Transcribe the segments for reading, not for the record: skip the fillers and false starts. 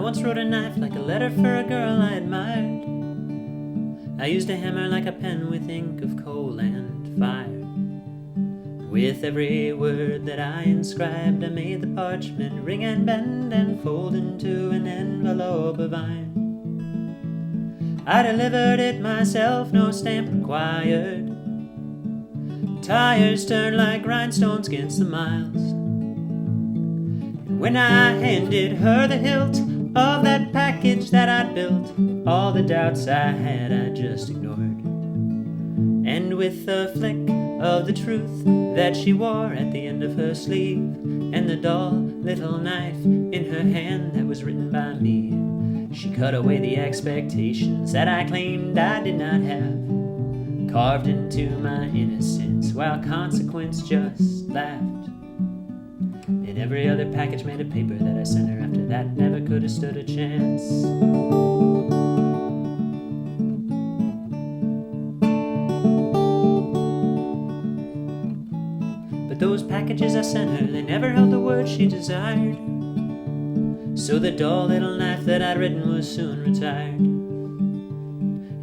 once wrote a knife like a letter for a girl I admired. I used a hammer like a pen with ink of coal and fire. With every word that I inscribed, I made the parchment ring and bend and fold into an envelope of iron. I delivered it myself, no stamp required. Tires turned like grindstones against the miles. And when I handed her the hilt of that package that I'd built, all the doubts I had I just ignored. And with a flick of the truth that she wore at the end of her sleeve, and the dull little knife in her hand that was written by me, she cut away the expectations that I claimed I did not have, carved into my innocence while consequence just laughed. And every other package made of paper that I sent her after that never could have stood a chance. But those packages I sent her, they never held the words she desired. So the dull little knife that I'd written was soon retired.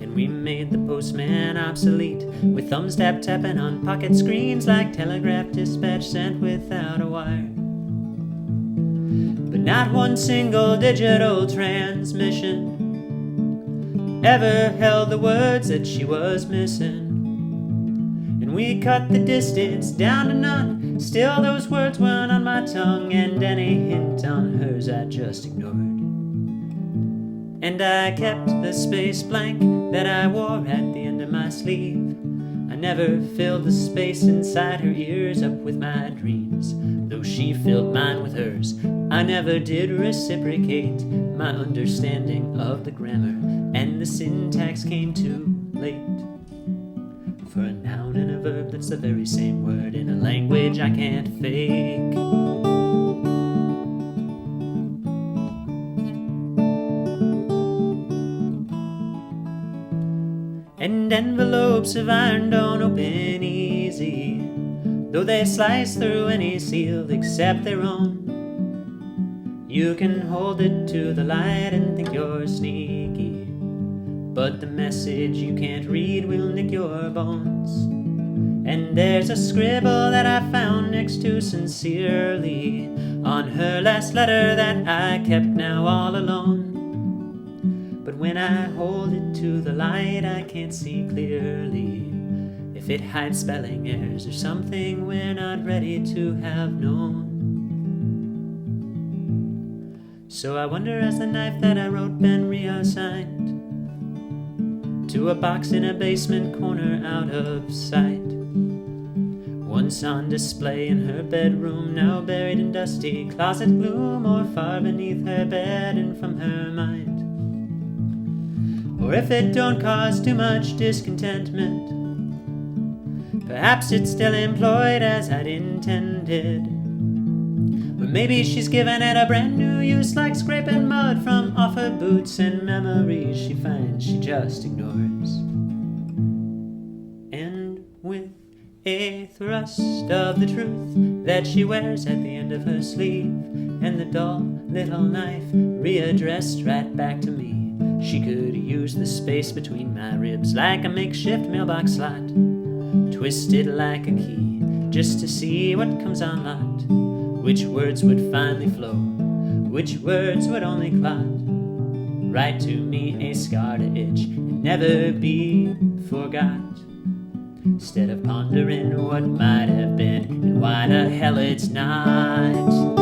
And we made the postman obsolete, with thumbs tap-tapping on pocket screens like telegraph dispatch sent without a wire. But not one single digital transmission ever held the words that she was missing. And we cut the distance down to none, still those words weren't on my tongue, and any hint on hers I just ignored. And I kept the space blank that I wore at the end of my sleeve. I never filled the space inside her ears up with my dreams, though she filled mine with hers. I never did reciprocate my understanding of the grammar, and the syntax came too late. For a noun and a verb that's the very same word in a language I can't fake. And envelopes of iron don't open easy, though they slice through any seal except their own. You can hold it to the light and think you're sneaky, but the message you can't read will nick your bones. And there's a scribble that I found next to sincerely on her last letter that I kept now all alone. But when I hold it to the light, I can't see clearly if it hides spelling errors or something we're not ready to have known. So I wonder, has the knife that I wrote been reassigned to a box in a basement corner out of sight? Once on display in her bedroom, now buried in dusty closet gloom, or far beneath her bed and from her mind. Or if it don't cause too much discontentment, perhaps it's still employed as I'd intended. Or maybe she's given it a brand new use, like scraping mud from off her boots, and memories she finds she just ignores. And with a thrust of the truth that she wears at the end of her sleeve, and the dull little knife readdressed right back to me, she could use the space between my ribs like a makeshift mailbox slot, twisted like a key just to see what comes on lot, which words would finally flow, which words would only clot right to me, a scar to itch and never be forgot. Instead of pondering what might have been and why the hell it's not.